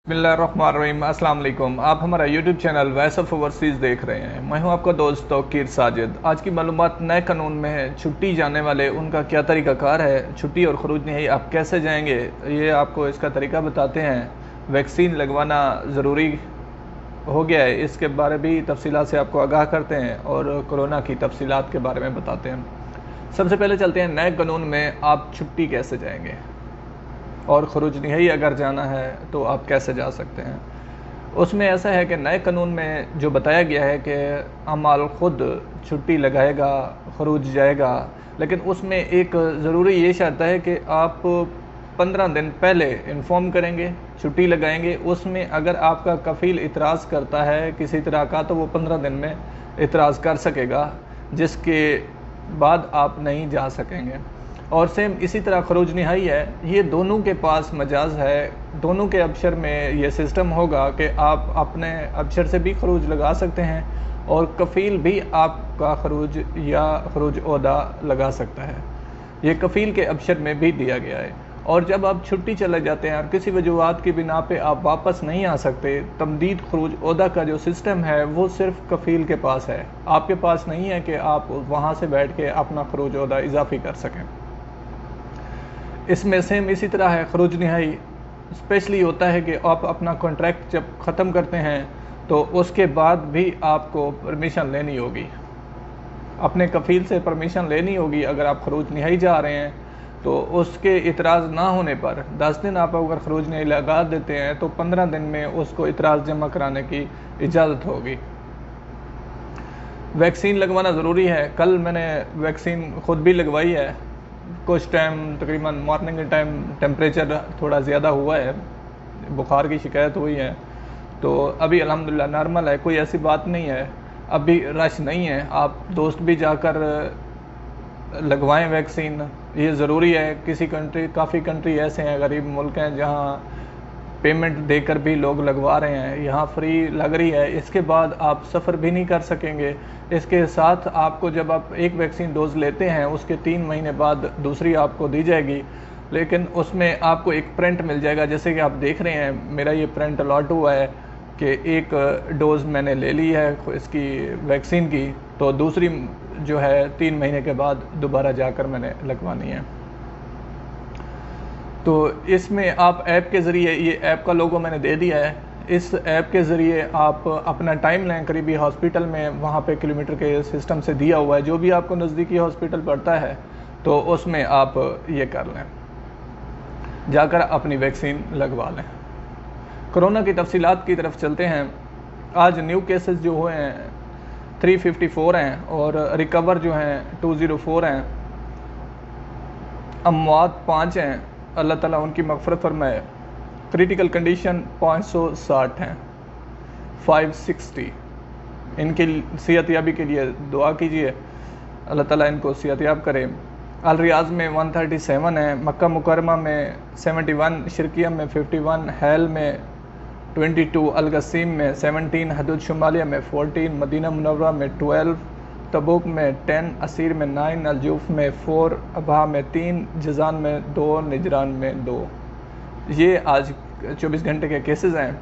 बिस्मिल्लाहिर्रहमानिर्रहीम। अस्सलाम वालेकुम। आप हमारा YouTube channel voice of overseas देख रहे हैं। मैं हूं आपका दोस्त तौकीर साजिद। आज की मालूमात नए कानून में है। छुट्टी जाने वाले उनका क्या तरीक़ाकार है, छुट्टी और ख़ुरूज नहीं आप कैसे जाएंगे, ये आपको इसका तरीका बताते हैं। वैक्सीन लगवाना ज़रूरी हो गया है, इसके बारे भी तफसीलात से आपको आगाह करते हैं और कोरोना की तफसीलात के बारे में बताते हैं। सबसे पहले चलते हैं नए कानून में आप छुट्टी कैसे जाएंगे और ख़ुरूज नहीं अगर जाना है तो आप कैसे जा सकते हैं। उसमें ऐसा है कि नए कानून में जो बताया गया है कि अमाल ख़ुद छुट्टी लगाएगा, ख़ुरूज जाएगा, लेकिन उसमें एक ज़रूरी ये शर्त है कि आप 15 दिन पहले इन्फॉर्म करेंगे, छुट्टी लगाएंगे। उसमें अगर आपका कफ़ील इतराज़ करता है किसी तरह का तो वो 15 दिन में इतराज़ कर सकेगा, जिसके बाद आप नहीं जा सकेंगे। और सेम इसी तरह ख़ुरूज नहाई है, ये दोनों के पास मजाज है। दोनों के अबशर में ये सिस्टम होगा कि आप अपने अबशर से भी ख़ुरूज लगा सकते हैं और कफ़ील भी आपका ख़ुरूज या ख़ुरूज ओहदा लगा सकता है। ये कफ़ील के अबशर में भी दिया गया है। और जब आप छुट्टी चले जाते हैं और किसी वजूहात की बिना पे आप वापस नहीं आ सकते, तमदीद ख़ुरूज ओहदा का जो सिस्टम है वो सिर्फ़ कफ़ील के पास है, आपके पास नहीं है कि आप वहाँ से बैठ के अपना ख़ुरूज ओहदा इजाफ़ी कर सकें। इसमें सेम इसी तरह है। ख़ुरूज नहाई स्पेशली होता है कि आप अपना कॉन्ट्रैक्ट जब ख़त्म करते हैं तो उसके बाद भी आपको परमिशन लेनी होगी, अपने कफ़ील से परमिशन लेनी होगी। अगर आप ख़ुरूज नहाई जा रहे हैं तो उसके इतराज़ ना होने पर 10 दिन आप अगर ख़ुरूज नहाई लगा देते हैं तो 15 दिन में उसको इतराज़ जमा कराने की इजाज़त होगी। वैक्सीन लगवाना ज़रूरी है। कल मैंने वैक्सीन ख़ुद भी लगवाई है। कुछ टाइम तकरीबन मॉर्निंग के टाइम टेम्परेचर थोड़ा ज़्यादा हुआ है, बुखार की शिकायत हुई है, तो अभी अल्हम्दुलिल्लाह नॉर्मल है, कोई ऐसी बात नहीं है। अभी रश नहीं है, आप दोस्त भी जाकर लगवाएं वैक्सीन, ये ज़रूरी है। काफ़ी कंट्री ऐसे हैं, गरीब मुल्क हैं जहाँ पेमेंट देकर भी लोग लगवा रहे हैं, यहाँ फ्री लग रही है। इसके बाद आप सफ़र भी नहीं कर सकेंगे। इसके साथ आपको जब आप एक वैक्सीन डोज़ लेते हैं उसके 3 महीने बाद दूसरी आपको दी जाएगी, लेकिन उसमें आपको एक प्रिंट मिल जाएगा। जैसे कि आप देख रहे हैं मेरा ये प्रिंट अलॉट हुआ है कि एक डोज़ मैंने ले ली है इसकी वैक्सीन की, तो दूसरी जो है 3 महीने के बाद दोबारा जाकर मैंने लगवानी है। तो इसमें आप ऐप के ज़रिए, ये ऐप का लोगो मैंने दे दिया है, इस ऐप के ज़रिए आप अपना टाइम लें करीबी हॉस्पिटल में, वहाँ पे किलोमीटर के सिस्टम से दिया हुआ है, जो भी आपको नज़दीकी हॉस्पिटल पड़ता है तो उसमें आप ये कर लें, जाकर अपनी वैक्सीन लगवा लें। कोरोना की तफसीलात की तरफ चलते हैं। आज न्यू केसेस जो हुए हैं 354 हैं और रिकवर जो हैं 204 हैं। अमवात 5 हैं, अल्लाह ताला उनकी मग़फ़िरत फरमाए। क्रिटिकल कंडीशन 560 हैं, 560। इनकी सेहतयाबी के लिए दुआ कीजिए, अल्लाह ताला इनको सेहतयाब करे। अल रियाज़ में 137 है, मक्का मुकरमा में 71, शिरकिया में 51, हैल में 22, अलगसीम में 17, हदूद शुमालिया में 14, मदीना मुनव्वरा में 12, तबूक में 10, असीर में 9, अलजूफ में 4, अबहा में 3, जज़ान में 2, निजरान में 2। ये आज 24 घंटे के केसेस हैं।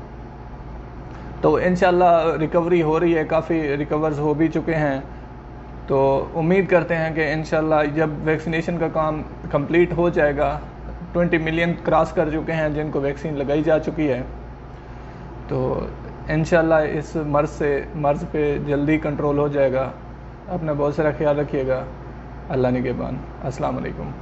तो इंशाल्लाह रिकवरी हो रही है, काफ़ी रिकवर्स हो भी चुके हैं। तो उम्मीद करते हैं कि इंशाल्लाह जब वैक्सीनेशन का काम कंप्लीट हो जाएगा, 20 मिलियन क्रॉस कर चुके हैं जिनको वैक्सीन लगाई जा चुकी है, तो इंशाल्लाह इस मर्ज़ पे जल्दी कंट्रोल हो जाएगा। अपना बहुत सारा ख्याल रखिएगा। अल्लाह निगहबान। अस्सलाम वालेकुम।